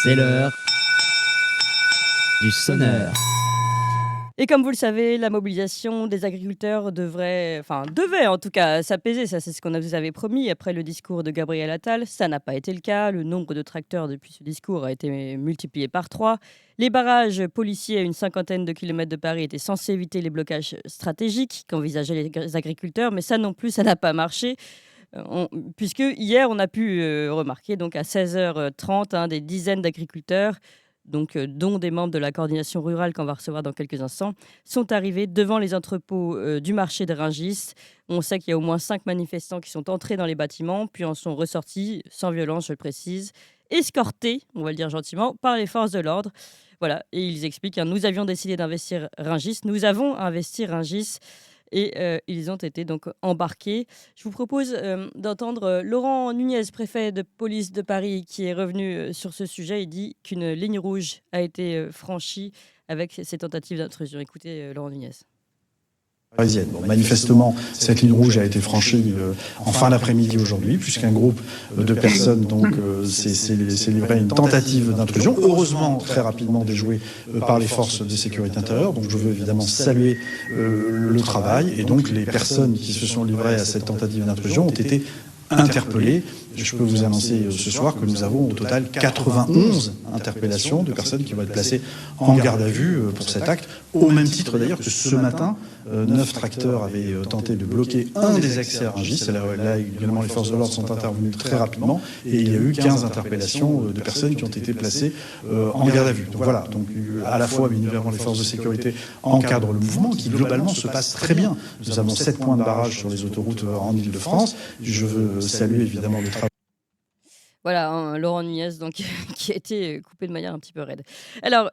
C'est l'heure du sonneur. Et comme vous le savez, la mobilisation des agriculteurs devait en tout cas s'apaiser. Ça, c'est ce qu'on vous avait promis après le discours de Gabriel Attal. Ça n'a pas été le cas. Le nombre de tracteurs depuis ce discours a été multiplié par 3. Les barrages policiers à une cinquantaine de kilomètres de Paris étaient censés éviter les blocages stratégiques qu'envisageaient les agriculteurs. Mais ça non plus, ça n'a pas marché. Puisque hier, on a pu remarquer donc à 16h30 des dizaines d'agriculteurs, dont des membres de la coordination rurale qu'on va recevoir dans quelques instants, sont arrivés devant les entrepôts du marché de Rungis. On sait qu'il y a au moins 5 manifestants qui sont entrés dans les bâtiments, puis en sont ressortis, sans violence, je le précise, escortés, on va le dire gentiment, par les forces de l'ordre. Voilà, et ils expliquent, nous avions décidé d'investir Rungis, nous avons investi Rungis, et ils ont été donc embarqués. Je vous propose d'entendre Laurent Nunez, préfet de police de Paris, qui est revenu sur ce sujet. Il dit qu'une ligne rouge a été franchie avec ces tentatives d'intrusion. Écoutez Laurent Nunez. Parisienne. Bon, manifestement, cette ligne rouge a été franchie en fin d'après-midi aujourd'hui, puisqu'un groupe de personnes s'est livré à une tentative d'intrusion, heureusement très rapidement déjouée par les forces de sécurité intérieure. Donc je veux évidemment saluer le travail, et donc les personnes qui se sont livrées à cette tentative d'intrusion ont été interpellées. Je peux vous annoncer ce soir que nous avons au total 91 interpellations de personnes qui vont être placées en garde à vue pour cet acte, au même titre d'ailleurs que ce matin, 9 tracteurs avaient tenté de bloquer un des accès à Rungis. Là également, les forces de l'ordre sont intervenues très rapidement, et il y a eu 15 interpellations de personnes qui ont été placées en garde à vue. Donc voilà, à la fois, bien évidemment, les forces de sécurité encadrent le mouvement qui globalement se passe très bien. Nous avons 7 points de barrage sur les autoroutes en Ile-de-France. Je veux saluer évidemment le travail. Voilà, Laurent Nunez, donc, qui a été coupé de manière un petit peu raide. Alors,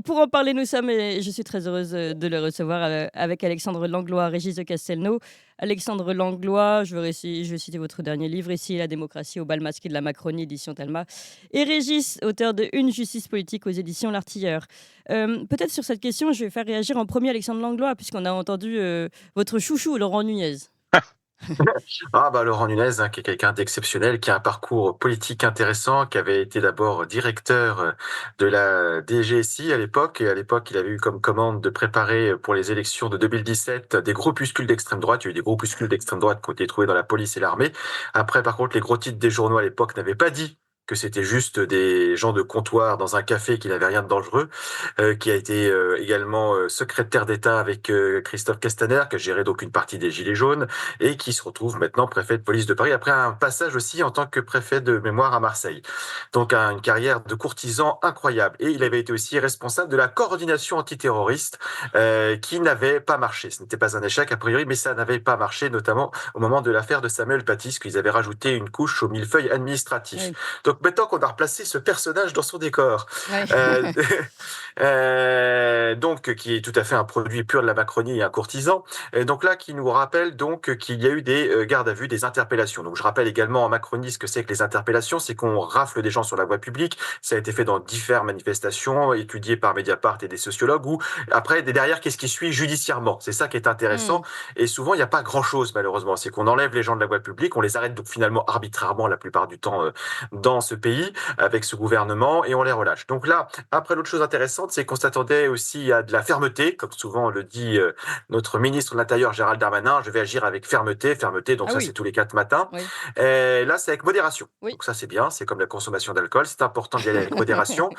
pour en parler, nous sommes, et je suis très heureuse de le recevoir, avec Alexandre Langlois, Régis de Castelnau. Alexandre Langlois, je vais citer votre dernier livre, Ici la démocratie au bal masqué de la Macronie, édition Talma. Et Régis, auteur de Une justice politique aux éditions L'Artilleur. Peut-être sur cette question, je vais faire réagir en premier Alexandre Langlois, puisqu'on a entendu votre chouchou, Laurent Nunez. Laurent Nunez, qui est quelqu'un d'exceptionnel, qui a un parcours politique intéressant, qui avait été d'abord directeur de la DGSI à l'époque, et à l'époque il avait eu comme commande de préparer pour les élections de 2017 des groupuscules d'extrême droite. Il y a eu des groupuscules d'extrême droite qui ont été trouvés dans la police et l'armée. Après, par contre, les gros titres des journaux à l'époque n'avaient pas dit que c'était juste des gens de comptoir dans un café qui n'avaient rien de dangereux, qui a été également secrétaire d'État avec Christophe Castaner, qui a géré donc une partie des Gilets jaunes, et qui se retrouve maintenant préfet de police de Paris, après un passage aussi en tant que préfet de mémoire à Marseille. Donc une carrière de courtisan incroyable. Et il avait été aussi responsable de la coordination antiterroriste, qui n'avait pas marché. Ce n'était pas un échec a priori, mais ça n'avait pas marché, notamment au moment de l'affaire de Samuel Paty, qu'ils avaient rajouté une couche au millefeuille administratif. Oui. Donc maintenant qu'on a replacé ce personnage dans son décor, Ouais. donc qui est tout à fait un produit pur de la Macronie et un courtisan, et donc là qui nous rappelle donc qu'il y a eu des gardes à vue, des interpellations. Donc je rappelle également en Macronie ce que c'est que les interpellations, c'est qu'on rafle des gens sur la voie publique. Ça a été fait dans diverses manifestations étudiées par Mediapart et des sociologues, où après derrière qu'est-ce qui suit judiciairement, c'est ça qui est intéressant. Et souvent il n'y a pas grand-chose malheureusement, c'est qu'on enlève les gens de la voie publique, on les arrête donc finalement arbitrairement la plupart du temps dans ce pays avec ce gouvernement, et on les relâche. Donc là, après, l'autre chose intéressante, c'est qu'on s'attendait aussi à de la fermeté, comme souvent le dit notre ministre de l'Intérieur Gérald Darmanin. Je vais agir avec fermeté, donc Oui. c'est tous les 4 matins. Oui. Et là, c'est avec modération. Oui. Donc ça, c'est bien, c'est comme la consommation d'alcool, c'est important d'y aller avec modération.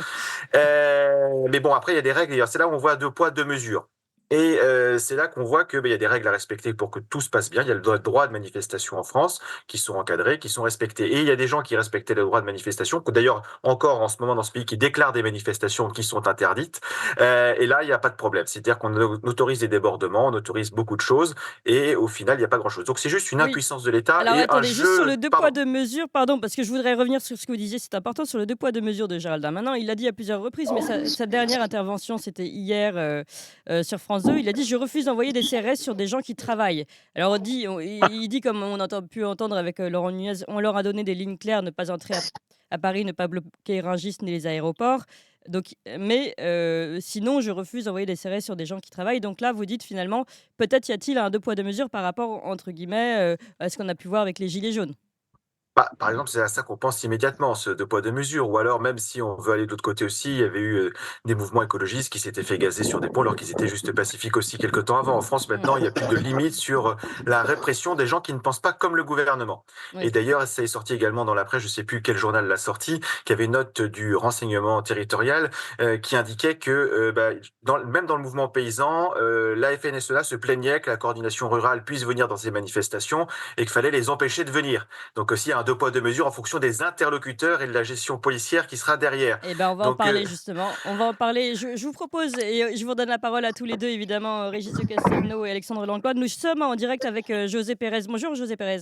Mais bon, après, il y a des règles, et c'est là où on voit 2 poids, 2 mesures. Et c'est là qu'on voit qu'il y a des règles à respecter pour que tout se passe bien. Il y a le droit de manifestation en France qui sont encadrés, qui sont respectés. Et il y a des gens qui respectaient le droit de manifestation, que d'ailleurs encore en ce moment dans ce pays, qui déclarent des manifestations qui sont interdites. Et là, il n'y a pas de problème. C'est-à-dire qu'on autorise des débordements, on autorise beaucoup de choses, et au final, il n'y a pas grand-chose. Donc c'est juste une impuissance de l'État. Alors et attendez, un juste jeu... sur le 2 poids 2 mesures, pardon, parce que je voudrais revenir sur ce que vous disiez, c'est important, sur le 2 poids 2 mesures de Gérald Darmanin. Il l'a dit à plusieurs reprises, mais sa dernière intervention, c'était hier sur France 2. Il a dit « Je refuse d'envoyer des CRS sur des gens qui travaillent ». Alors il dit, comme on a pu entendre avec Laurent Nunez, on leur a donné des lignes claires, ne pas entrer à Paris, ne pas bloquer Rungis ni les aéroports. Donc, mais sinon, je refuse d'envoyer des CRS sur des gens qui travaillent. Donc là, vous dites finalement, peut-être y a-t-il un 2 poids 2 mesures par rapport, entre guillemets, à ce qu'on a pu voir avec les Gilets jaunes. Par exemple, c'est à ça qu'on pense immédiatement, ce 2 poids 2 mesures, ou alors même si on veut aller de l'autre côté aussi, il y avait eu, des mouvements écologistes qui s'étaient fait gazer sur des ponts alors qu'ils étaient juste pacifiques aussi quelque temps avant. En France, maintenant, il y a plus de limite sur, la répression des gens qui ne pensent pas comme le gouvernement. Et Oui. d'ailleurs, ça est sorti également dans la presse, je sais plus quel journal l'a sorti, qu'il y avait une note du renseignement territorial, qui indiquait que, même dans le mouvement paysan, la FNSEA se plaignait que la coordination rurale puisse venir dans ces manifestations et qu'il fallait les empêcher de venir. Donc aussi un deux poids deux mesures en fonction des interlocuteurs et de la gestion policière qui sera derrière. Eh ben, on va en Donc parler justement. On va en parler. Je vous propose, et je vous donne la parole à tous les deux, évidemment, Régis Le Castelnau et Alexandre Langlois. Nous sommes en direct avec José Pérez. Bonjour José Pérez.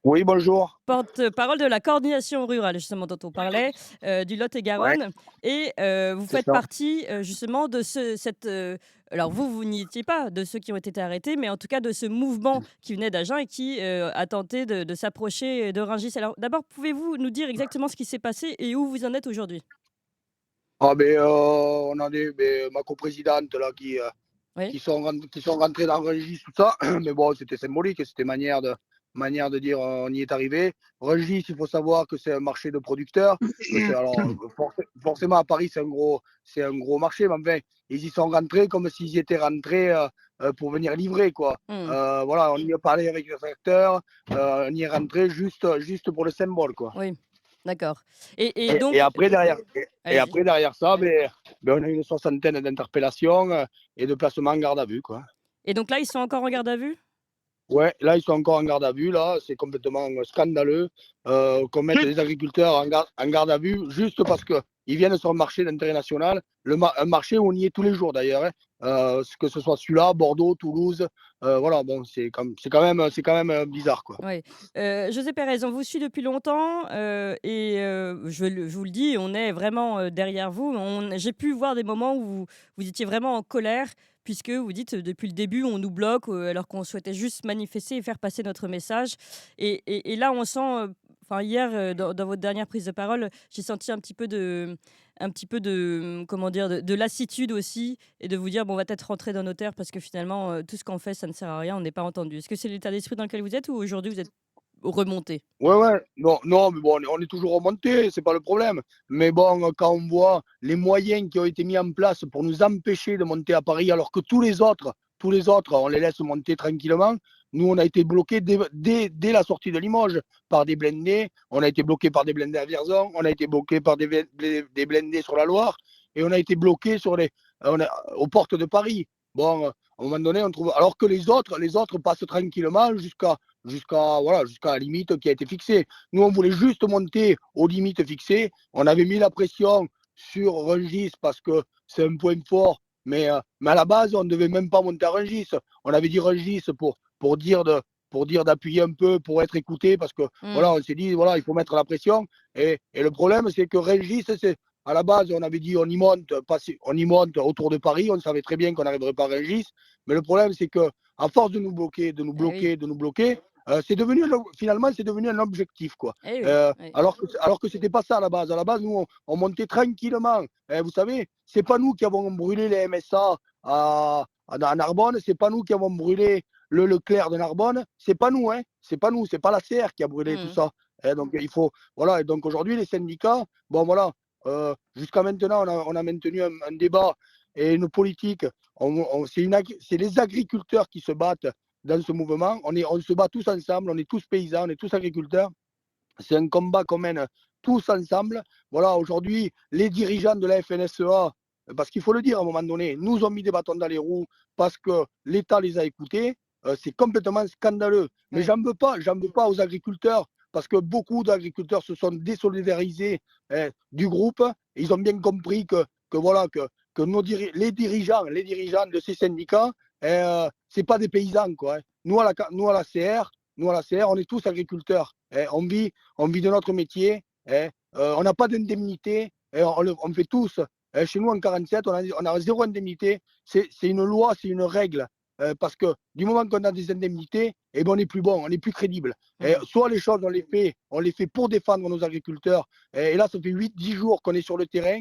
Oui, bonjour. Porte-parole de la coordination rurale, justement, dont on parlait, du Ouais, Lot-et-Garonne. Et vous c'est faites ça. partie, justement, de alors vous n'y étiez pas, de ceux qui ont été arrêtés, mais en tout cas de ce mouvement qui venait d'Agen et qui a tenté de s'approcher de Rungis. Alors d'abord, pouvez-vous nous dire exactement ce qui s'est passé et où vous en êtes aujourd'hui? Ah ben, on a des ma coprésidente là Oui. qui sont rentrés dans Rungis, tout ça. Mais bon, c'était symbolique, c'était manière de dire on y est arrivé. Rungis, il faut savoir que c'est un marché de producteurs. Que c'est alors forcément à Paris c'est un gros marché, mais enfin ils y sont rentrés comme s'ils y étaient rentrés pour venir livrer quoi. Mmh. Voilà, on y a parlé avec le tracteur, on y est rentré juste pour le symbole quoi. Oui, d'accord. Et donc, Et après allez-y. derrière ça, on a une soixantaine d'interpellations et de placements en garde à vue, quoi. Et donc là, ils sont encore en garde à vue? Ouais, là, ils sont encore en garde à vue, là, c'est complètement scandaleux qu'on mette les agriculteurs en garde à vue juste parce qu'ils viennent sur un marché d'intérêt national, un marché où on y est tous les jours d'ailleurs, hein. Que ce soit celui-là, Bordeaux, Toulouse, voilà, bon, c'est quand même bizarre, quoi. Oui. José Pérez, on vous suit depuis longtemps, et je vous le dis, on est vraiment, derrière vous. J'ai pu voir des moments où vous étiez vraiment en colère puisque vous dites, «Depuis le début, on nous bloque», alors qu'on souhaitait juste manifester et faire passer notre message. Et là, on sent, enfin hier, dans votre dernière prise de parole, j'ai senti comment dire? De lassitude aussi, et de vous dire: «Bon, on va peut-être rentrer dans nos terres parce que finalement, tout ce qu'on fait, ça ne sert à rien, on n'est pas entendu». Est-ce que c'est l'état d'esprit dans lequel vous êtes, ou aujourd'hui vous êtes remonté? Ouais, ouais, non, non, mais bon, on est toujours remonté, c'est pas le problème. Mais bon, quand on voit les moyens qui ont été mis en place pour nous empêcher de monter à Paris, alors que tous les autres, on les laisse monter tranquillement. Nous, on a été bloqués dès la sortie de Limoges par des blindés. On a été bloqués par des blindés à Vierzon. On a été bloqués par des blindés sur la Loire. Et on a été bloqués aux portes de Paris. Bon, à un moment donné, on trouve. Alors que les autres passent tranquillement jusqu'à la limite qui a été fixée. Nous, on voulait juste monter aux limites fixées. On avait mis la pression sur Rungis parce que c'est un point fort, mais à la base, on ne devait même pas monter à Rungis. On avait dit Rungis pour dire d'appuyer un peu, pour être écouté, parce que Mmh. voilà, on s'est dit, voilà, il faut mettre la pression. Et le problème, c'est que Rungis, à la base, on avait dit on y monte autour de Paris, on savait très bien qu'on n'arriverait pas à Rungis. Mais le problème, c'est que à force de nous bloquer, Eh oui, finalement, c'est devenu un objectif, quoi. eh oui, oui. Alors que c'était pas ça à la base. À la base, nous, on montait tranquillement. Vous savez, c'est pas nous qui avons brûlé les MSA à Narbonne, c'est pas nous qui avons brûlé le Leclerc de Narbonne, c'est pas nous, hein. C'est pas nous, c'est pas la CR qui a brûlé tout Mmh. ça. Donc il faut, voilà. Et donc aujourd'hui, les syndicats, bon voilà, jusqu'à maintenant, on a maintenu un débat et une politique. C'est les agriculteurs qui se battent dans ce mouvement. On se bat tous ensemble, on est tous paysans, on est tous agriculteurs. C'est un combat qu'on mène tous ensemble. Voilà, aujourd'hui, les dirigeants de la FNSEA, parce qu'il faut le dire à un moment donné, nous ont mis des bâtons dans les roues parce que l'État les a écoutés. C'est complètement scandaleux. Mais Oui. j'en veux pas aux agriculteurs parce que beaucoup d'agriculteurs se sont désolidarisés du groupe. Ils ont bien compris voilà, que les dirigeants de ces syndicats, c'est pas des paysans, quoi, hein. Nous, à la CR, on est tous agriculteurs. On vit de notre métier. On n'a pas d'indemnité. On fait tous. Chez nous, en 47, on a zéro indemnité. C'est une loi, c'est une règle. Parce que du moment qu'on a des indemnités, eh ben on n'est plus bon, on n'est plus crédible. Mmh. Soit les choses, on les fait pour défendre nos agriculteurs. Et là, ça fait 8-10 jours qu'on est sur le terrain.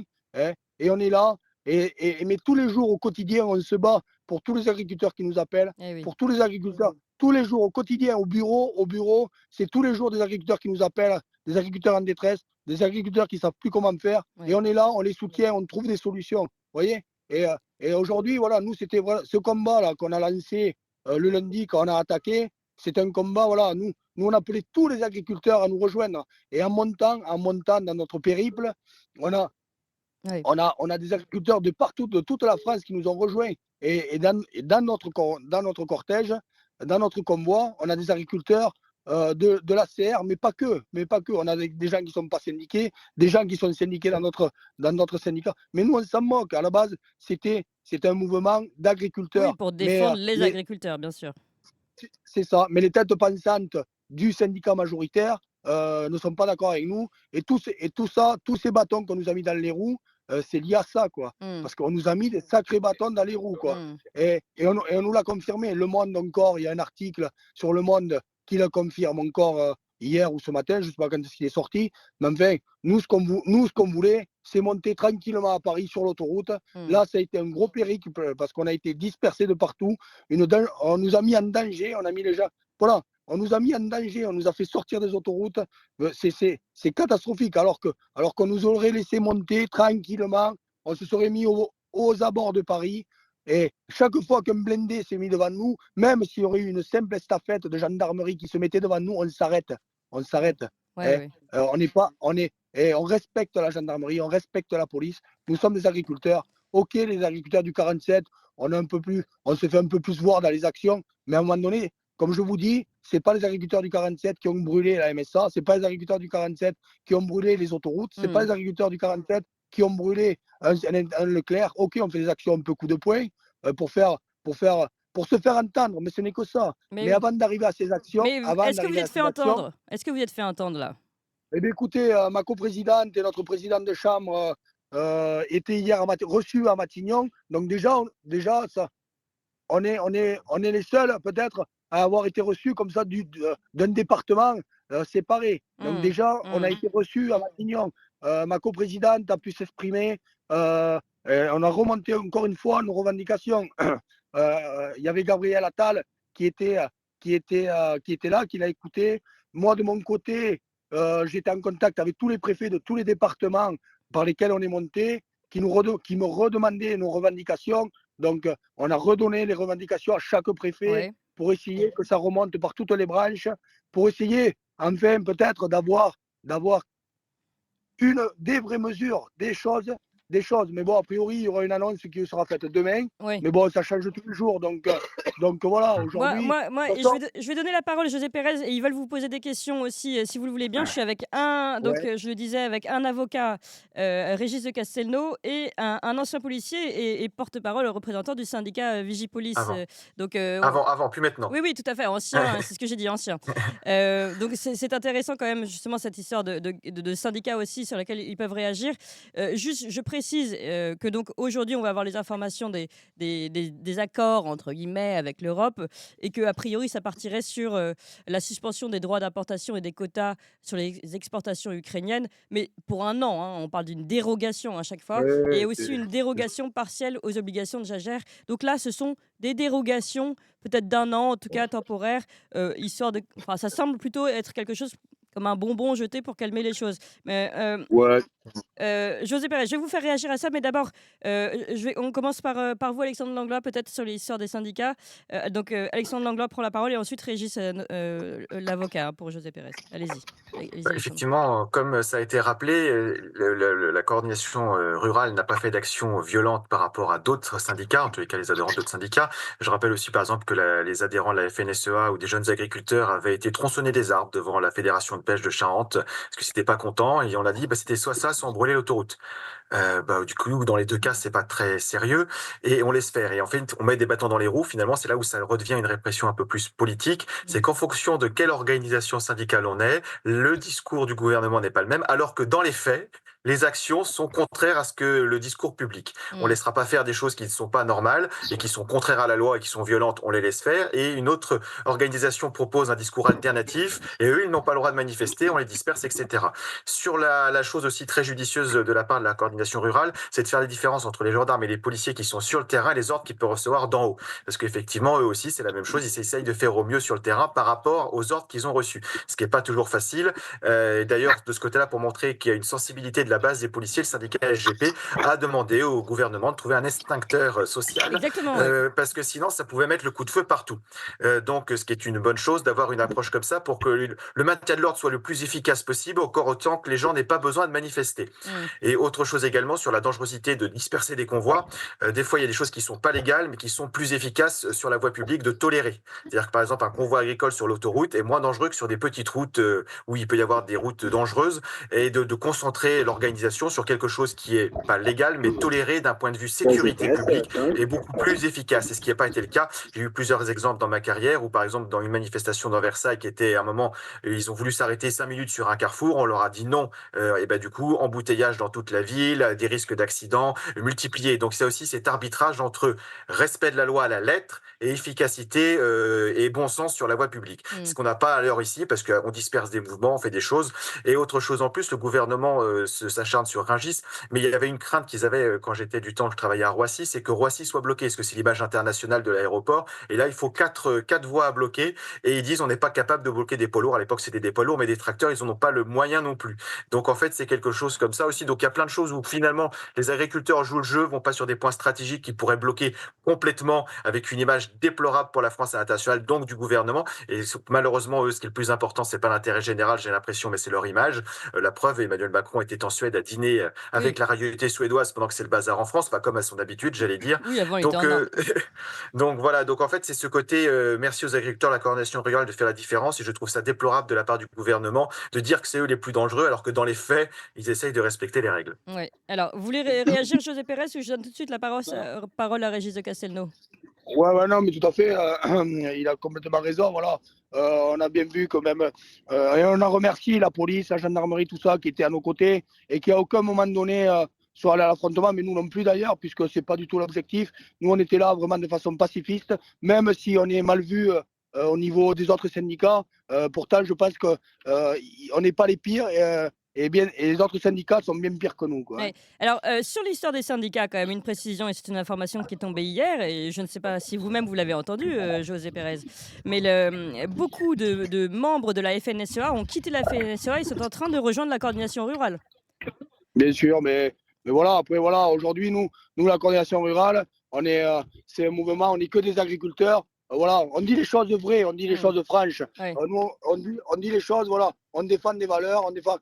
Et on est là. Mais tous les jours, au quotidien, on se bat pour tous les agriculteurs qui nous appellent, Eh oui. pour tous les agriculteurs tous les jours, au quotidien, au bureau, c'est tous les jours des agriculteurs qui nous appellent, des agriculteurs en détresse, des agriculteurs qui ne savent plus comment faire. Oui. Et on est là, on les soutient, on trouve des solutions. Vous voyez? Et aujourd'hui, voilà, nous, c'était ce combat-là qu'on a lancé le lundi quand on a attaqué. C'est un combat, voilà, nous, on appelait tous les agriculteurs à nous rejoindre. Et en montant dans notre périple, on a, Oui. on a des agriculteurs de partout, de toute la France qui nous ont rejoints. Et dans notre cortège, dans notre convoi, on a des agriculteurs de l'ACR, mais pas que. On a des gens qui ne sont pas syndiqués, des gens qui sont syndiqués dans notre syndicat. Mais nous, on s'en moque. À la base, c'était un mouvement d'agriculteurs. Oui, pour défendre les agriculteurs, bien sûr. C'est ça. Mais les têtes pensantes du syndicat majoritaire ne sont pas d'accord avec nous. Et tout ça, tous ces bâtons qu'on nous a mis dans les roues, c'est lié à ça, quoi. Parce qu'on nous a mis des sacrés bâtons dans les roues, quoi. Et on nous l'a confirmé. Le Monde encore, il y a un article sur Le Monde qui le confirme encore hier ou ce matin, je ne sais pas quand est-ce qu'il est sorti. Mais enfin, nous, ce qu'on voulait, c'est monter tranquillement à Paris sur l'autoroute. Là, ça a été un gros périple parce qu'on a été dispersés de partout. On nous a mis en danger, on a mis les gens. Voilà, on nous a mis en danger, on nous a fait sortir des autoroutes. C'est catastrophique. Alors qu'on nous aurait laissé monter tranquillement, on se serait mis aux abords de Paris. Et chaque fois qu'un blindé s'est mis devant nous, même s'il y aurait eu une simple estafette de gendarmerie qui se mettait devant nous, on s'arrête. On s'arrête. Ouais. On respecte la gendarmerie, on respecte la police. Nous sommes des agriculteurs. Ok, les agriculteurs du 47, on se fait un peu plus voir dans les actions, mais à un moment donné, comme je vous dis, c'est pas les agriculteurs du 47 qui ont brûlé la MSA, c'est pas les agriculteurs du 47 qui ont brûlé les autoroutes, c'est pas les agriculteurs du 47 qui ont brûlé un Leclerc. Ok, on fait des actions un peu coup de poing pour se faire entendre, mais ce n'est que ça. Mais avant d'arriver à ces actions, est-ce que vous êtes fait entendre? Est-ce que vous êtes fait entendre là? Eh bien, écoutez, ma coprésidente et notre présidente de chambre étaient hier reçus à Matignon. Donc déjà ça, on est les seuls peut-être à avoir été reçus comme ça d'un département séparé. Donc déjà, on a été reçus à Matignon. Ma coprésidente a pu s'exprimer. On a remonté encore une fois nos revendications. Il y avait Gabriel Attal qui était là, qui l'a écouté. Moi, de mon côté, j'étais en contact avec tous les préfets de tous les départements par lesquels on est monté, qui me redemandaient nos revendications. Donc, on a redonné les revendications à chaque préfet pour essayer que ça remonte par toutes les branches, pour essayer, enfin, peut-être d'avoir des vraies mesures, des choses. Mais bon, a priori, il y aura une annonce qui sera faite demain. Oui. Mais bon, ça change tous les jours. Donc voilà, aujourd'hui. Moi je vais donner la parole à José Pérez et ils veulent vous poser des questions aussi, si vous le voulez bien. Je suis avec je le disais, avec un avocat, Régis de Castelnau, et un ancien policier et porte-parole, représentant du syndicat Vigipolice. Avant, plus maintenant. Oui, tout à fait, ancien, c'est ce que j'ai dit, ancien. Donc c'est intéressant quand même, justement, cette histoire de syndicats aussi sur laquelle ils peuvent réagir. Juste, je précise que donc aujourd'hui, on va avoir les informations des accords, entre guillemets, avec l'Europe, et qu'a priori, ça partirait sur la suspension des droits d'importation et des quotas sur les exportations ukrainiennes, mais pour un an, hein, on parle d'une dérogation à chaque fois, et aussi une dérogation partielle aux obligations de Jagère. Donc là, ce sont des dérogations, peut-être d'un an, en tout cas temporaires, histoire de... Enfin, ça semble plutôt être quelque chose comme un bonbon jeté pour calmer les choses. Mais José Pérez, je vais vous faire réagir à ça, mais d'abord, on commence par vous, Alexandre Langlois, peut-être sur l'histoire des syndicats. Alexandre Langlois prend la parole et ensuite Régis, l'avocat, pour José Pérez. Allez-y. Effectivement, comme ça a été rappelé, la coordination rurale n'a pas fait d'action violente par rapport à d'autres syndicats, en tous les cas les adhérents d'autres syndicats. Je rappelle aussi par exemple que les adhérents de la FNSEA ou des jeunes agriculteurs avaient été tronçonnés des arbres devant la Fédération de pêche de Charente parce que c'était pas content, et on a dit c'était soit ça, soit on brûlait l'autoroute. Du coup, dans les deux cas, c'est pas très sérieux et on laisse faire. Et en fait, on met des bâtons dans les roues. Finalement, c'est là où ça redevient une répression un peu plus politique. C'est qu'en fonction de quelle organisation syndicale on est, le discours du gouvernement n'est pas le même, alors que dans les faits, les actions sont contraires à ce que le discours public. On ne laissera pas faire des choses qui ne sont pas normales et qui sont contraires à la loi et qui sont violentes, on les laisse faire. Et une autre organisation propose un discours alternatif et eux, ils n'ont pas le droit de manifester, on les disperse, etc. Sur la chose aussi très judicieuse de la part de la coordination rurale, c'est de faire les différences entre les gendarmes et les policiers qui sont sur le terrain et les ordres qu'ils peuvent recevoir d'en haut. Parce qu'effectivement, eux aussi, c'est la même chose, ils essayent de faire au mieux sur le terrain par rapport aux ordres qu'ils ont reçus. Ce qui n'est pas toujours facile. D'ailleurs, de ce côté-là, pour montrer qu'il y a une sensibilité de la base des policiers, le syndicat SGP a demandé au gouvernement de trouver un extincteur social. Exactement. Parce que sinon, ça pouvait mettre le coup de feu partout. Donc, ce qui est une bonne chose d'avoir une approche comme ça pour que le maintien de l'ordre soit le plus efficace possible, encore autant que les gens n'aient pas besoin de manifester. Et autre chose également sur la dangerosité de disperser des convois. Des fois, il y a des choses qui sont pas légales, mais qui sont plus efficaces sur la voie publique de tolérer. C'est-à-dire que par exemple, un convoi agricole sur l'autoroute est moins dangereux que sur des petites routes où il peut y avoir des routes dangereuses, et de concentrer l'organisation sur quelque chose qui est pas légal, mais toléré d'un point de vue sécurité publique et beaucoup plus efficace. Et ce qui n'a pas été le cas. J'ai eu plusieurs exemples dans ma carrière où, par exemple, dans une manifestation dans Versailles qui était à un moment, ils ont voulu s'arrêter 5 minutes sur un carrefour, on leur a dit non. Et ben du coup, embouteillage dans toute la ville, des risques d'accidents multipliés. Donc ça aussi, cet arbitrage entre respect de la loi à la lettre et efficacité et bon sens sur la voie publique. Ce qu'on n'a pas à l'heure ici, parce qu'on disperse des mouvements, on fait des choses. Et autre chose en plus, le gouvernement s'acharne sur Rungis, mais il y avait une crainte qu'ils avaient quand j'étais du temps que je travaillais à Roissy, c'est que Roissy soit bloqué, parce que c'est l'image internationale de l'aéroport. Et là, il faut quatre voies à bloquer. Et ils disent on n'est pas capable de bloquer des poids lourds. À l'époque, c'était des poids lourds, mais des tracteurs, ils n'en ont pas le moyen non plus. Donc en fait, c'est quelque chose comme ça aussi. Donc il y a plein de choses où finalement, les agriculteurs jouent le jeu, vont pas sur des points stratégiques qui pourraient bloquer complètement, avec une image déplorable pour la France à l'international, donc du gouvernement. Et malheureusement, eux, ce qui est le plus important, c'est pas l'intérêt général, j'ai l'impression, mais c'est leur image. La preuve, Emmanuel Macron était en Suède à dîner avec la royauté suédoise pendant que c'est le bazar en France, pas comme à son habitude, j'allais dire. Oui, avant, il Donc, était en Inde. donc voilà, donc en fait, c'est ce côté merci aux agriculteurs, la coordination rurale de faire la différence, et je trouve ça déplorable de la part du gouvernement de dire que c'est eux les plus dangereux, alors que dans les faits, ils essayent de respecter les règles. Ouais. Alors, vous voulez réagir, José Pérez, ou je donne tout de suite la parole à Régis de Castelnau? Ouais, non, mais tout à fait. Il a complètement raison. Voilà. On a bien vu quand même. Et on a remercié la police, la gendarmerie, tout ça, qui était à nos côtés et qui à aucun moment donné soit allé à l'affrontement, mais nous non plus d'ailleurs, puisque c'est pas du tout l'objectif. Nous, on était là vraiment de façon pacifiste, même si on est mal vu au niveau des autres syndicats. Pourtant, je pense que on n'est pas les pires. Et les autres syndicats sont bien pires que nous, quoi. Ouais. Alors, sur l'histoire des syndicats, quand même, une précision, et c'est une information qui est tombée hier, et je ne sais pas si vous-même vous l'avez entendu, José Pérez, mais beaucoup de membres de la FNSEA ont quitté la FNSEA et sont en train de rejoindre la coordination rurale. Bien sûr, mais voilà, après, voilà, aujourd'hui, nous, la coordination rurale, c'est un mouvement, on n'est que des agriculteurs. Voilà, on dit les choses vraies, on dit les choses franches. Ouais. Nous, on dit les choses, voilà, on défend des valeurs, on défend,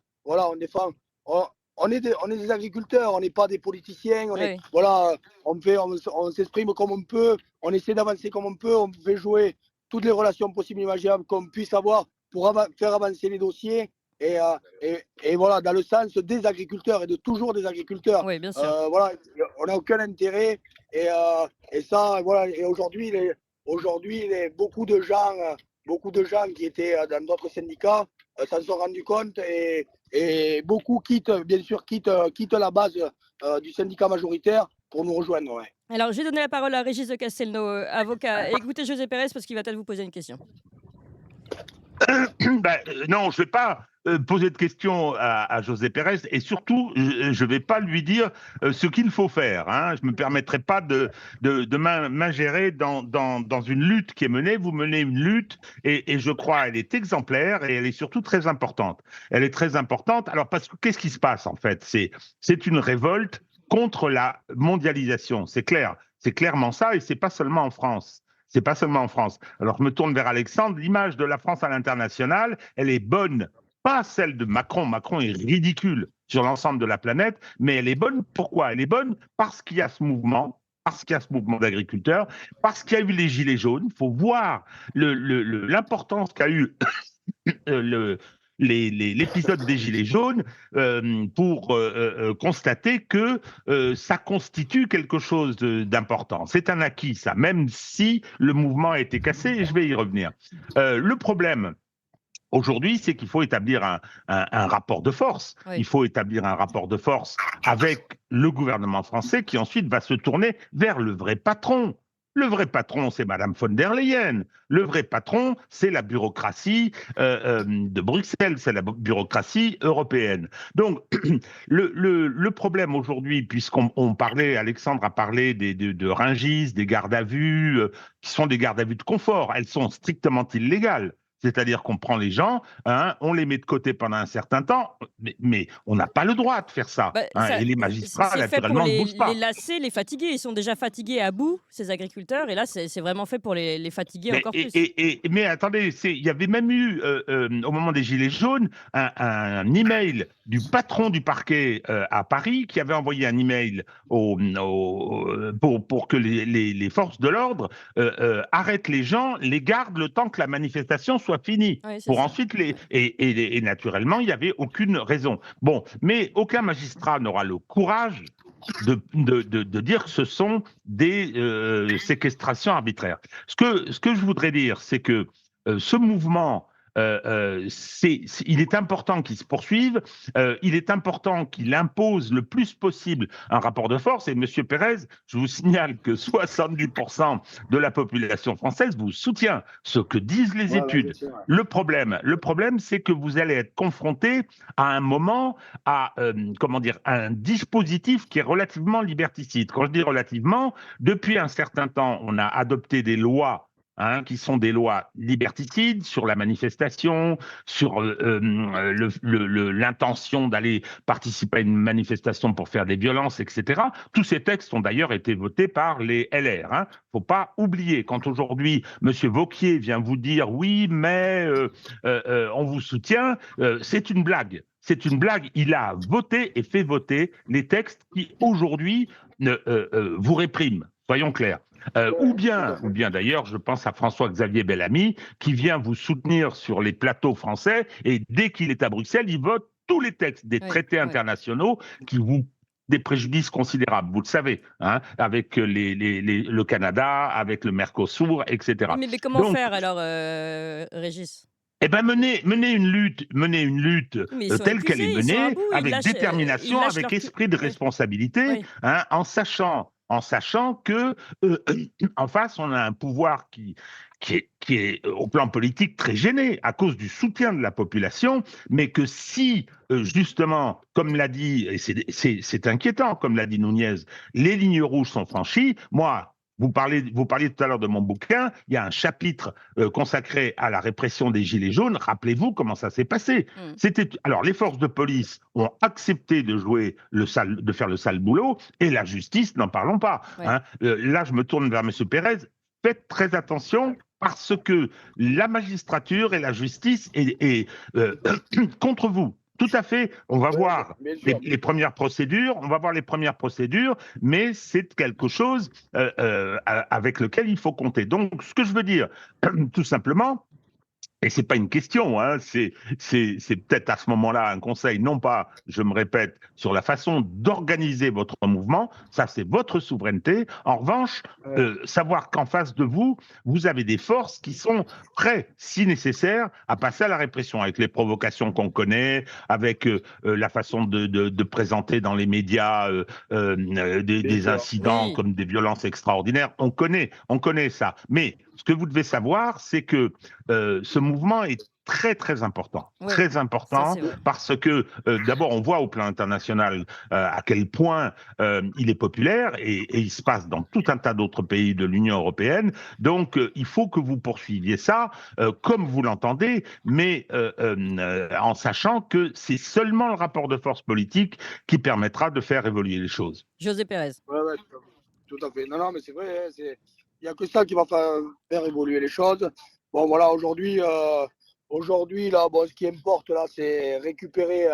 on est des agriculteurs, on n'est pas des politiciens, voilà, on s'exprime comme on peut, on essaie d'avancer comme on peut, on fait jouer toutes les relations possibles et imaginables qu'on puisse avoir pour faire avancer les dossiers. Et voilà, dans le sens des agriculteurs et de toujours des agriculteurs. Oui, bien sûr. Voilà, on n'a aucun intérêt. Et ça, voilà. Et aujourd'hui, beaucoup de gens qui étaient dans d'autres syndicats s'en sont rendus compte et beaucoup quittent la base du syndicat majoritaire pour nous rejoindre. Ouais. Alors, je vais donner la parole à Régis de Castelnau, avocat. Écoutez José Pérez, parce qu'il va peut-être vous poser une question. Non, je ne vais pas poser de questions à José Pérez, et surtout, je ne vais pas lui dire ce qu'il faut faire. Hein. Je ne me permettrai pas de m'ingérer dans une lutte qui est menée. Vous menez une lutte, et je crois qu'elle est exemplaire, et elle est surtout très importante. Elle est très importante, alors parce que qu'est-ce qui se passe en fait ? C'est une révolte contre la mondialisation, c'est clair. C'est clairement ça, et ce n'est pas seulement en France. C'est pas seulement en France. Alors, je me tourne vers Alexandre. L'image de la France à l'international, elle est bonne. Pas celle de Macron. Macron est ridicule sur l'ensemble de la planète, mais elle est bonne. Pourquoi ? Elle est bonne parce qu'il y a ce mouvement, d'agriculteurs, parce qu'il y a eu les Gilets jaunes. Il faut voir l'importance qu'a eu l'épisode des Gilets jaunes pour constater que ça constitue quelque chose d'important. C'est un acquis, ça, même si le mouvement a été cassé, et je vais y revenir. Le problème Aujourd'hui, c'est qu'il faut établir un rapport de force. Oui. Il faut établir un rapport de force avec le gouvernement français qui ensuite va se tourner vers le vrai patron. Le vrai patron, c'est Madame von der Leyen. Le vrai patron, c'est la bureaucratie de Bruxelles, c'est la bureaucratie européenne. Donc, le problème aujourd'hui, puisqu'on parlait, Alexandre a parlé de Rungis, des gardes à vue, qui sont des gardes à vue de confort, elles sont strictement illégales. C'est-à-dire qu'on prend les gens, hein, on les met de côté pendant un certain temps, mais on n'a pas le droit de faire ça. Bah, Hein, ça et les magistrats, c'est fait pour naturellement, ne bougent pas. les lasser, les fatiguer. Ils sont déjà fatigués à bout, ces agriculteurs, et là, c'est vraiment fait pour les fatiguer Mais, encore plus. mais attendez, il y avait même eu, au moment des Gilets jaunes, un email du patron du parquet à Paris qui avait envoyé un email pour que les forces de l'ordre arrêtent les gens, les gardent le temps que la manifestation soit finie. Ouais, c'est Pour ça. ensuite et naturellement, il n'y avait aucune raison. Bon, mais aucun magistrat n'aura le courage de dire que ce sont des séquestrations arbitraires. Ce que je voudrais dire, c'est que ce mouvement, il est important qu'il se poursuive, il est important qu'il impose le plus possible un rapport de force. Et M. Pérez, je vous signale que 70% de la population française vous soutient, ce que disent les études. Le problème, c'est que vous allez être confronté à un moment, à un dispositif qui est relativement liberticide. Quand je dis relativement, depuis un certain temps, on a adopté des lois qui sont des lois liberticides sur la manifestation, sur l'intention d'aller participer à une manifestation pour faire des violences, etc. Tous ces textes ont d'ailleurs été votés par les LR. Il ne faut pas oublier, quand aujourd'hui, M. Wauquiez vient vous dire « oui, mais on vous soutient », c'est une blague. C'est une blague. Il a voté et fait voter les textes qui, aujourd'hui, vous répriment. Soyons clairs. Ou bien d'ailleurs, je pense à François-Xavier Bellamy, qui vient vous soutenir sur les plateaux français, et dès qu'il est à Bruxelles, il vote tous les textes des traités internationaux qui vous des préjudices considérables, vous le savez, avec le Canada, avec le Mercosur, etc. Oui, mais comment faire alors, Régis? Eh bien, mener une lutte telle qu'elle est menée, avec détermination, avec esprit de responsabilité, en sachant que en face, on a un pouvoir qui est au plan politique très gêné à cause du soutien de la population, mais que si, justement, comme l'a dit, et c'est inquiétant, comme l'a dit Nunez, les lignes rouges sont franchies, moi, vous parliez tout à l'heure de mon bouquin, il y a un chapitre consacré à la répression des Gilets jaunes. Rappelez-vous comment ça s'est passé. Alors, les forces de police ont accepté de faire le sale boulot, et la justice, n'en parlons pas. Là, je me tourne vers M. Pérez. Faites très attention, parce que la magistrature et la justice est contre vous. Tout à fait. On va voir les premières procédures. Mais c'est quelque chose avec lequel il faut compter. Donc, ce que je veux dire, tout simplement, et c'est pas une question, c'est peut-être à ce moment-là un conseil, non pas, je me répète, sur la façon d'organiser votre mouvement, ça c'est votre souveraineté. En revanche, savoir qu'en face de vous, vous avez des forces qui sont prêtes, si nécessaire, à passer à la répression, avec les provocations qu'on connaît, avec la façon de présenter dans les médias des incidents comme des violences extraordinaires. On connaît ça. Mais ce que vous devez savoir, c'est que ce mouvement est très, très important. Très important, parce que, d'abord, on voit au plan international à quel point il est populaire, et il se passe dans tout un tas d'autres pays de l'Union européenne. Donc, il faut que vous poursuiviez ça comme vous l'entendez, mais en sachant que c'est seulement le rapport de force politique qui permettra de faire évoluer les choses. José Pérez. Oui, tout à fait. Non, mais c'est vrai, il n'y a que ça qui va faire évoluer les choses. Bon, voilà, aujourd'hui, là, ce qui importe, là, c'est récupérer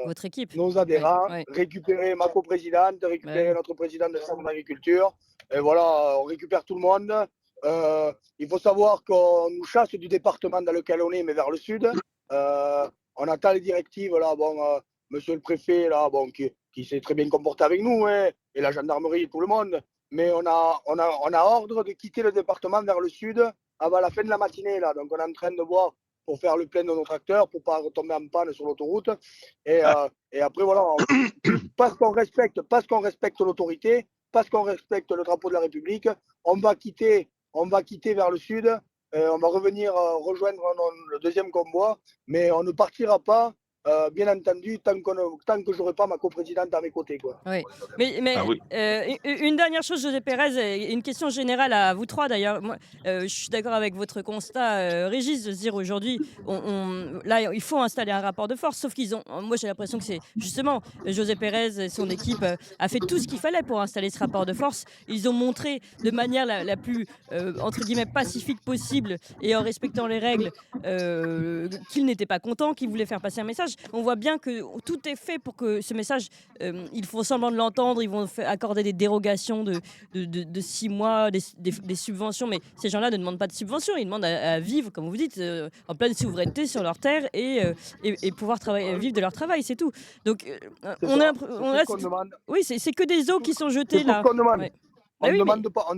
votre équipe, nos adhérents, récupérer ma coprésidente, récupérer notre président de Chambre d'agriculture. Et voilà, on récupère tout le monde. Il faut savoir qu'on nous chasse du département dans lequel on est, mais vers le sud. On attend les directives, là, monsieur le préfet, là, qui s'est très bien comporté avec nous, et la gendarmerie, tout le monde. Mais on a ordre de quitter le département vers le sud avant la fin de la matinée, là. Donc on est en train de voir pour faire le plein de nos tracteurs, pour pas retomber en panne sur l'autoroute. Et après, voilà, parce qu'on respecte l'autorité, parce qu'on respecte le drapeau de la République, on va quitter vers le sud, on va revenir rejoindre le deuxième convoi, mais on ne partira pas, bien entendu, tant que j'aurai pas ma coprésidente à mes côtés, quoi. Oui, mais Ah oui. une dernière chose, José Pérez, et une question générale à vous trois d'ailleurs. Moi, je suis d'accord avec votre constat, Régis, de se dire aujourd'hui, là, il faut installer un rapport de force, sauf qu'ils ont, moi j'ai l'impression que c'est justement José Pérez et son équipe a fait tout ce qu'il fallait pour installer ce rapport de force. Ils ont montré de manière la plus, entre guillemets, pacifique possible et en respectant les règles, qu'ils n'étaient pas contents, qu'ils voulaient faire passer un message. On voit bien que tout est fait pour que ce message, ils font semblant de l'entendre, ils vont accorder des dérogations de 6 mois, des subventions, mais ces gens-là ne demandent pas de subventions, ils demandent à vivre, comme vous dites, en pleine souveraineté sur leur terre et pouvoir vivre de leur travail, c'est tout. Donc, C'est on, ça, a, c'est on tout ce reste. qu'on demande. Oui, c'est que des eaux qui sont C'est jetées tout ce là. qu'on demande. Ouais. On Bah oui, mais demande pas, on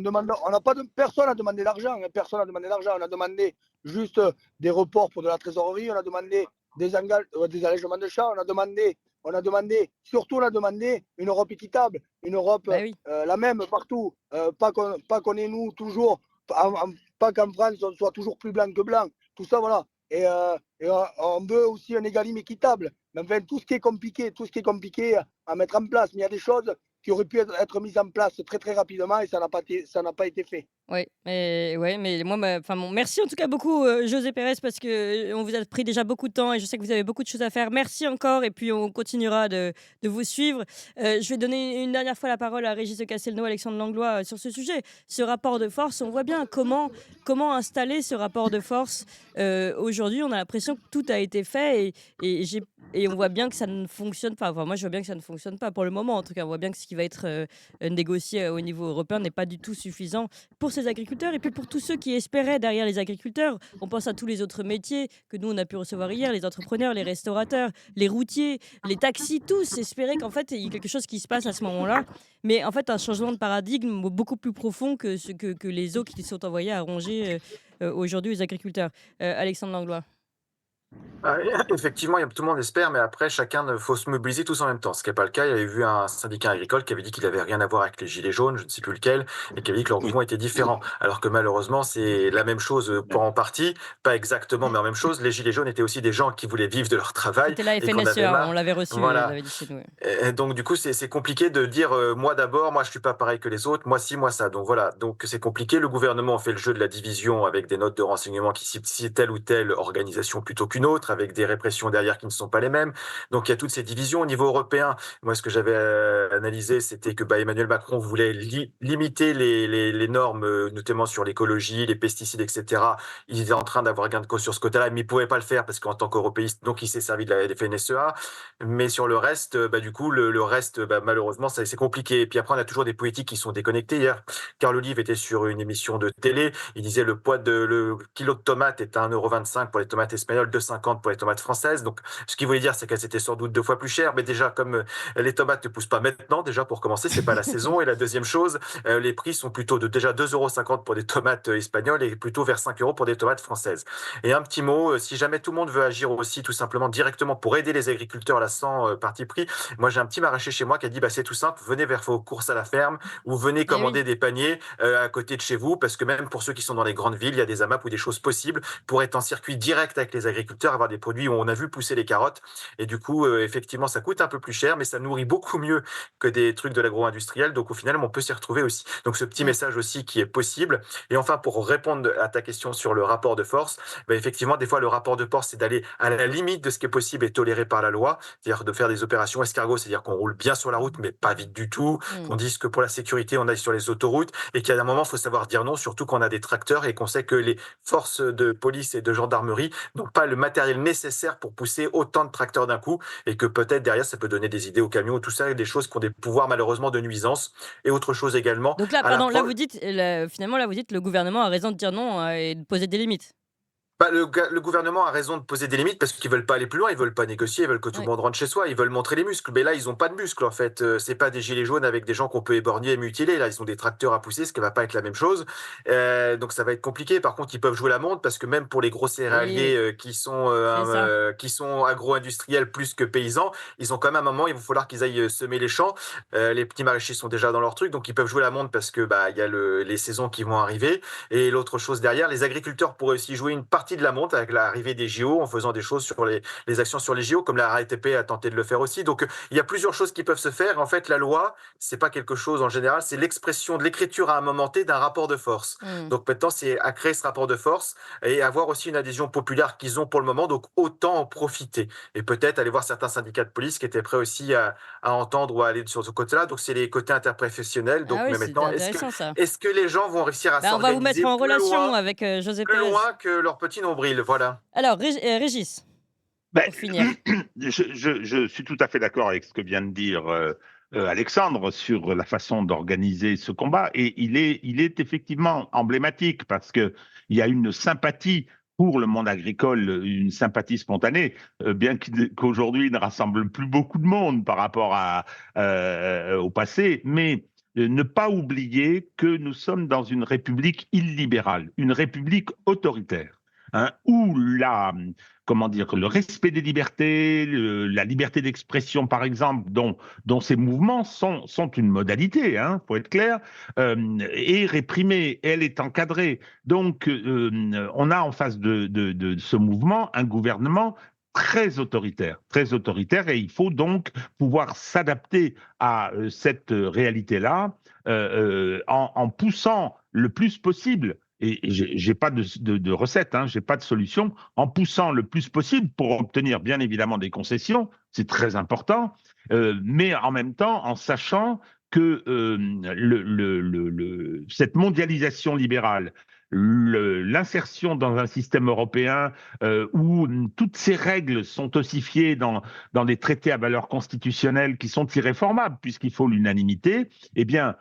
n'a pas de, personne n'a demandé d'argent, hein, personne n'a demandé d'argent. On a demandé juste des reports pour de la trésorerie, on a demandé des allègements de charges, surtout on a demandé une Europe équitable, une Europe bah oui. la même partout, pas qu'on ait nous toujours, pas qu'en France on soit toujours plus blanc que blanc, tout ça voilà. Et on veut aussi un égalisme équitable. Mais enfin, tout ce qui est compliqué à mettre en place, mais il y a des choses qui auraient pu être mises en place très très rapidement et ça n'a pas été fait. Oui, mais moi, merci en tout cas beaucoup, José Pérez, parce que on vous a pris déjà beaucoup de temps et je sais que vous avez beaucoup de choses à faire. Merci encore, et puis on continuera de vous suivre. Je vais donner une dernière fois la parole à Régis de Castelnau, Alexandre Langlois, sur ce sujet. Ce rapport de force, on voit bien comment installer ce rapport de force. Aujourd'hui, on a l'impression que tout a été fait et on voit bien que ça ne fonctionne pas. Enfin, moi, je vois bien que ça ne fonctionne pas pour le moment. En tout cas, on voit bien que ce qui va être négocié au niveau européen n'est pas du tout suffisant pour ces agriculteurs et puis pour tous ceux qui espéraient derrière les agriculteurs. On pense à tous les autres métiers que nous, on a pu recevoir hier, les entrepreneurs, les restaurateurs, les routiers, les taxis, tous espéraient qu'en fait, il y ait quelque chose qui se passe à ce moment-là. Mais en fait, un changement de paradigme beaucoup plus profond que les eaux qui sont envoyées à ronger aujourd'hui aux agriculteurs. Alexandre Langlois. Ah, effectivement, tout le monde espère, mais après, faut se mobiliser tous en même temps. Ce qui n'est pas le cas. Il y avait vu un syndicat agricole qui avait dit qu'il avait rien à voir avec les gilets jaunes, je ne sais plus lequel, et qui avait dit que leur mouvement était différent. Alors que malheureusement, c'est la même chose pour en partie, pas exactement, mais en même chose. Les gilets jaunes étaient aussi des gens qui voulaient vivre de leur travail C'était la et qu'on avait FNSEA, on marre. l'avait reçu, Voilà. ils l'avaient dit chez nous. Et donc du coup, c'est compliqué de dire moi d'abord, moi je suis pas pareil que les autres, moi ci, moi ça. Donc voilà, donc c'est compliqué. Le gouvernement fait le jeu de la division avec des notes de renseignement qui citent telle ou telle organisation plutôt qu'une autre, avec des répressions derrière qui ne sont pas les mêmes. Donc il y a toutes ces divisions au niveau européen. Moi, ce que j'avais analysé, c'était que Emmanuel Macron voulait limiter les normes, notamment sur l'écologie, les pesticides, etc. Il était en train d'avoir gain de cause sur ce côté-là, mais il pouvait pas le faire parce qu'en tant qu'européiste, donc il s'est servi de la FNSEA. Mais sur le reste, du coup, le reste, malheureusement, c'est compliqué. Et puis après, on a toujours des politiques qui sont déconnectés. Hier, Carl Olive était sur une émission de télé. Il disait le kilo de tomates est à 1,25 € pour les tomates espagnoles, 2,50 € pour les tomates françaises. Donc, ce qu'il voulait dire, c'est qu'elles étaient sans doute 2 fois plus chères. Mais déjà, comme les tomates ne poussent pas maintenant, déjà pour commencer, c'est pas la saison. Et la deuxième chose, les prix sont plutôt de déjà 2,50 € pour des tomates espagnoles et plutôt vers 5 € pour des tomates françaises. Et un petit mot, si jamais tout le monde veut agir aussi tout simplement directement pour aider les agriculteurs là sans parti pris, moi j'ai un petit maraîcher chez moi qui a dit c'est tout simple, venez vers vos courses à la ferme ou venez commander oui. des paniers à côté de chez vous, parce que même pour ceux qui sont dans les grandes villes, il y a des AMAP ou des choses possibles pour être en circuit direct avec les agriculteurs, avoir des produits où on a vu pousser les carottes. Et du coup, effectivement, ça coûte un peu plus cher, mais ça nourrit beaucoup mieux que des trucs de l'agro-industriel. Donc au final, on peut s'y retrouver aussi. Donc ce petit message aussi qui est possible. Et enfin, pour répondre à ta question sur le rapport de force, effectivement, des fois, le rapport de force, c'est d'aller à la limite de ce qui est possible et toléré par la loi, c'est-à-dire de faire des opérations escargot, c'est-à-dire qu'on roule bien sur la route, mais pas vite du tout, qu'on dise que pour la sécurité, on aille sur les autoroutes, et qu'à un moment, il faut savoir dire non, surtout quand on a des tracteurs et qu'on sait que les forces de police et de gendarmerie n'ont pas le matériel nécessaire pour pousser autant de tracteurs d'un coup, et que peut-être derrière, ça peut donner des idées aux camions, tout ça, et des choses qui ont des pouvoirs malheureusement de nuisance. Et autre chose également. Donc là, pardon, là vous dites, finalement, là vous dites le gouvernement a raison de dire non et de poser des limites. Bah, le gouvernement a raison de poser des limites parce qu'ils veulent pas aller plus loin, ils veulent pas négocier, ils veulent que tout le Ouais. monde rentre chez soi, ils veulent montrer les muscles. Mais là, ils ont pas de muscles en fait. C'est pas des gilets jaunes avec des gens qu'on peut éborgner et mutiler. Là, ils ont des tracteurs à pousser, ce qui va pas être la même chose. Donc ça va être compliqué. Par contre, ils peuvent jouer la montre parce que même pour les gros céréaliers Oui, c'est ça. qui sont agro-industriels plus que paysans, ils ont quand même un moment, il va falloir qu'ils aillent semer les champs. Les petits maraîchers sont déjà dans leur truc, donc ils peuvent jouer la montre parce que bah il y a les saisons qui vont arriver. Et l'autre chose derrière, les agriculteurs pourraient aussi jouer une partie de la montre avec l'arrivée des JO en faisant des choses sur les actions sur les JO, comme la RATP a tenté de le faire aussi. Donc, il y a plusieurs choses qui peuvent se faire. En fait, la loi, c'est pas quelque chose en général, c'est l'expression de l'écriture à un moment T d'un rapport de force. Mmh. Donc maintenant, c'est à créer ce rapport de force et avoir aussi une adhésion populaire qu'ils ont pour le moment. Donc, autant en profiter. Et peut-être aller voir certains syndicats de police qui étaient prêts aussi à entendre ou à aller sur ce côté-là. Donc, c'est les côtés interprofessionnels. Ah Donc, oui, mais c'est maintenant, intéressant ça. est-ce que les gens vont réussir à Bah, on va vous mettre s'organiser en relation avec José plus Pérez. loin que leur petit nombril? Voilà. Alors, Régis, Ben, pour finir. je suis tout à fait d'accord avec ce que vient de dire Alexandre sur la façon d'organiser ce combat. Et il est effectivement emblématique parce qu'il y a une sympathie pour le monde agricole, une sympathie spontanée, bien qu'aujourd'hui il ne rassemble plus beaucoup de monde par rapport au passé. Mais ne pas oublier que nous sommes dans une république illibérale, une république autoritaire. Hein, où comment dire, le respect des libertés, la liberté d'expression, par exemple, dont ces mouvements sont une modalité, hein, faut être clair, est réprimée, elle est encadrée. Donc, on a en face de ce mouvement un gouvernement très autoritaire, et il faut donc pouvoir s'adapter à cette réalité-là en poussant le plus possible et j'ai pas de recette, hein, j'ai pas de solution, en poussant le plus possible pour obtenir bien évidemment des concessions, c'est très important, mais en même temps en sachant que cette mondialisation libérale, l'insertion dans un système européen où toutes ces règles sont ossifiées dans des traités à valeur constitutionnelle qui sont irréformables puisqu'il faut l'unanimité, eh bien,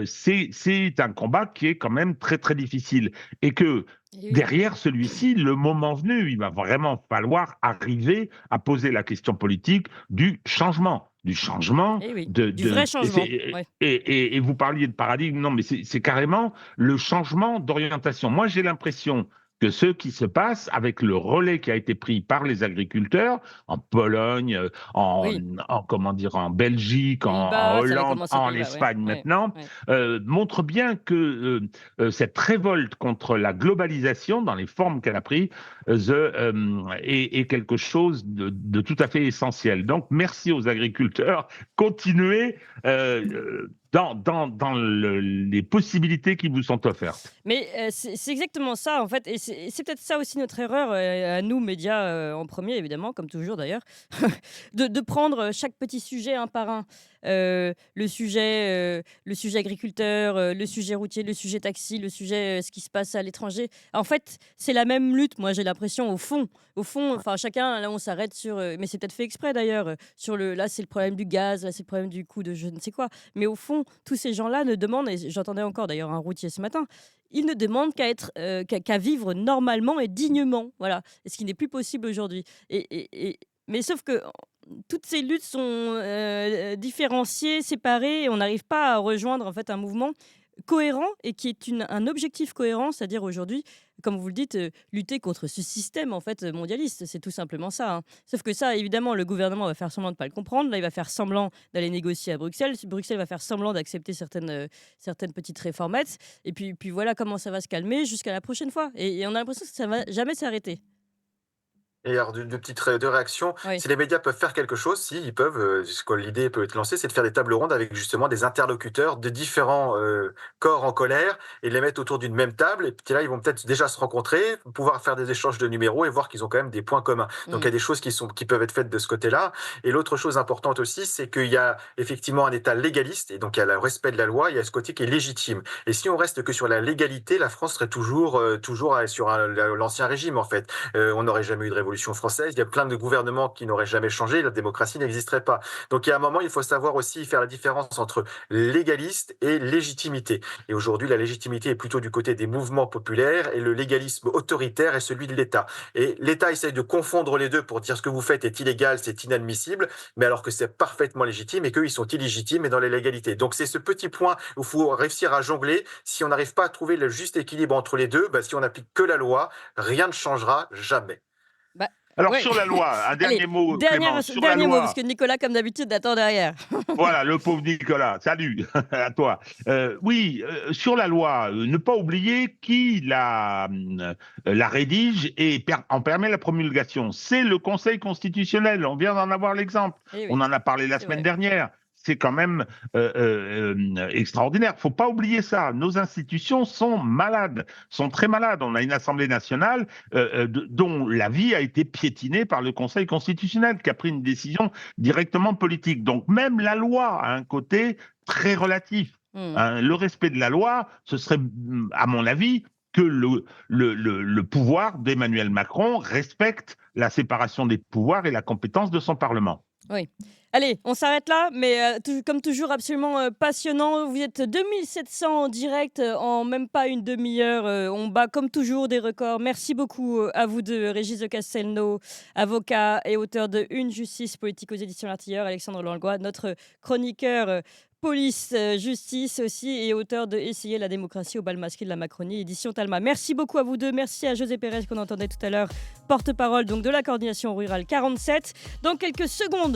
c'est un combat qui est quand même très, très difficile. Et que Eh oui. derrière celui-ci, le moment venu, il va vraiment falloir arriver à poser la question politique du changement. Eh oui, du vrai changement. Ouais. Et vous parliez de paradigme, non, mais c'est carrément le changement d'orientation. Moi, j'ai l'impression que ce qui se passe avec le relais qui a été pris par les agriculteurs en Pologne, Oui. comment dire, en Belgique, en Pays-Bas, ça avait Hollande, commencé aux en Pays-Bas, ouais. Espagne Ouais, maintenant, ouais. montre bien que cette révolte contre la globalisation, dans les formes qu'elle a pris, est quelque chose de tout à fait essentiel. Donc, merci aux agriculteurs. Continuez dans les possibilités qui vous sont offertes. Mais c'est exactement ça, en fait. Et c'est peut-être ça aussi notre erreur, à nous, médias, en premier, évidemment, comme toujours d'ailleurs, de prendre chaque petit sujet un par un. Le sujet agriculteur, le sujet routier, le sujet taxi, le sujet ce qui se passe à l'étranger. En fait, c'est la même lutte, moi j'ai l'impression, au fond. Au fond, enfin chacun, là on s'arrête sur... mais c'est peut-être fait exprès d'ailleurs. Sur là c'est le problème du gaz, là c'est le problème du coût de je ne sais quoi. Mais au fond, tous ces gens-là ne demandent, et j'entendais encore d'ailleurs un routier ce matin, ils ne demandent qu'à être, qu'à vivre normalement et dignement. Voilà. Et ce qui n'est plus possible aujourd'hui. Mais sauf que toutes ces luttes sont différenciées, séparées, et on n'arrive pas à rejoindre en fait un mouvement cohérent et qui est un objectif cohérent, c'est-à-dire aujourd'hui, comme vous le dites, lutter contre ce système en fait mondialiste, c'est tout simplement ça. Hein. Sauf que ça, évidemment, le gouvernement va faire semblant de ne pas le comprendre. Là, il va faire semblant d'aller négocier à Bruxelles. Bruxelles va faire semblant d'accepter certaines petites réformettes. Et puis voilà comment ça va se calmer jusqu'à la prochaine fois. Et on a l'impression que ça va jamais s'arrêter. Et alors, deux réactions. Oui. Si les médias peuvent faire quelque chose, si ils peuvent, l'idée peut être lancée, c'est de faire des tables rondes avec justement des interlocuteurs de différents corps en colère et de les mettre autour d'une même table. Et puis là, ils vont peut-être déjà se rencontrer, pouvoir faire des échanges de numéros et voir qu'ils ont quand même des points communs. Donc, il y a des choses qui peuvent être faites de ce côté-là. Et l'autre chose importante aussi, c'est qu'il y a effectivement un État légaliste et donc il y a le respect de la loi, il y a ce côté qui est légitime. Et si on reste que sur la légalité, la France serait toujours sur l'ancien régime en fait. On n'aurait jamais eu de révolution Révolution française. Il y a plein de gouvernements qui n'auraient jamais changé, la démocratie n'existerait pas. Donc il y a un moment, il faut savoir aussi faire la différence entre légaliste et légitimité. Et aujourd'hui, la légitimité est plutôt du côté des mouvements populaires et le légalisme autoritaire est celui de l'État. Et l'État essaye de confondre les deux pour dire ce que vous faites est illégal, c'est inadmissible, mais alors que c'est parfaitement légitime et qu'eux, ils sont illégitimes et dans l'illégalité. Donc c'est ce petit point où il faut réussir à jongler. Si on n'arrive pas à trouver le juste équilibre entre les deux, si on n'applique que la loi, rien ne changera jamais. Bah, Alors ouais. sur la loi, un Allez, dernier mot, Clément, sur la dernier mot, loi. parce que Nicolas, comme d'habitude, attend derrière. Voilà, le pauvre Nicolas. Salut à toi. Oui, sur la loi, ne pas oublier qui la rédige et en permet la promulgation. C'est le Conseil constitutionnel. On vient d'en avoir l'exemple. Eh oui, On en a parlé la c'est semaine vrai. dernière. C'est quand même extraordinaire. Faut pas oublier ça. Nos institutions sont malades, sont très malades. On a une Assemblée nationale dont la vie a été piétinée par le Conseil constitutionnel, qui a pris une décision directement politique. Donc même la loi a un côté très relatif. Hmm. Le respect de la loi, ce serait, à mon avis, que le pouvoir d'Emmanuel Macron respecte la séparation des pouvoirs et la compétence de son Parlement. Oui. Allez, on s'arrête là, mais comme toujours, absolument passionnant. Vous êtes 2700 en direct en même pas une demi-heure. On bat comme toujours des records. Merci beaucoup à vous deux, Régis de Castelnau, avocat et auteur de Une justice politique aux éditions L'Artilleur, Alexandre Langlois, notre chroniqueur police, justice aussi, et auteur de Essayer la démocratie au bal masqué de la Macronie, édition Talma. Merci beaucoup à vous deux. Merci à José Pérez qu'on entendait tout à l'heure, porte-parole donc de la coordination rurale 47. Dans quelques secondes,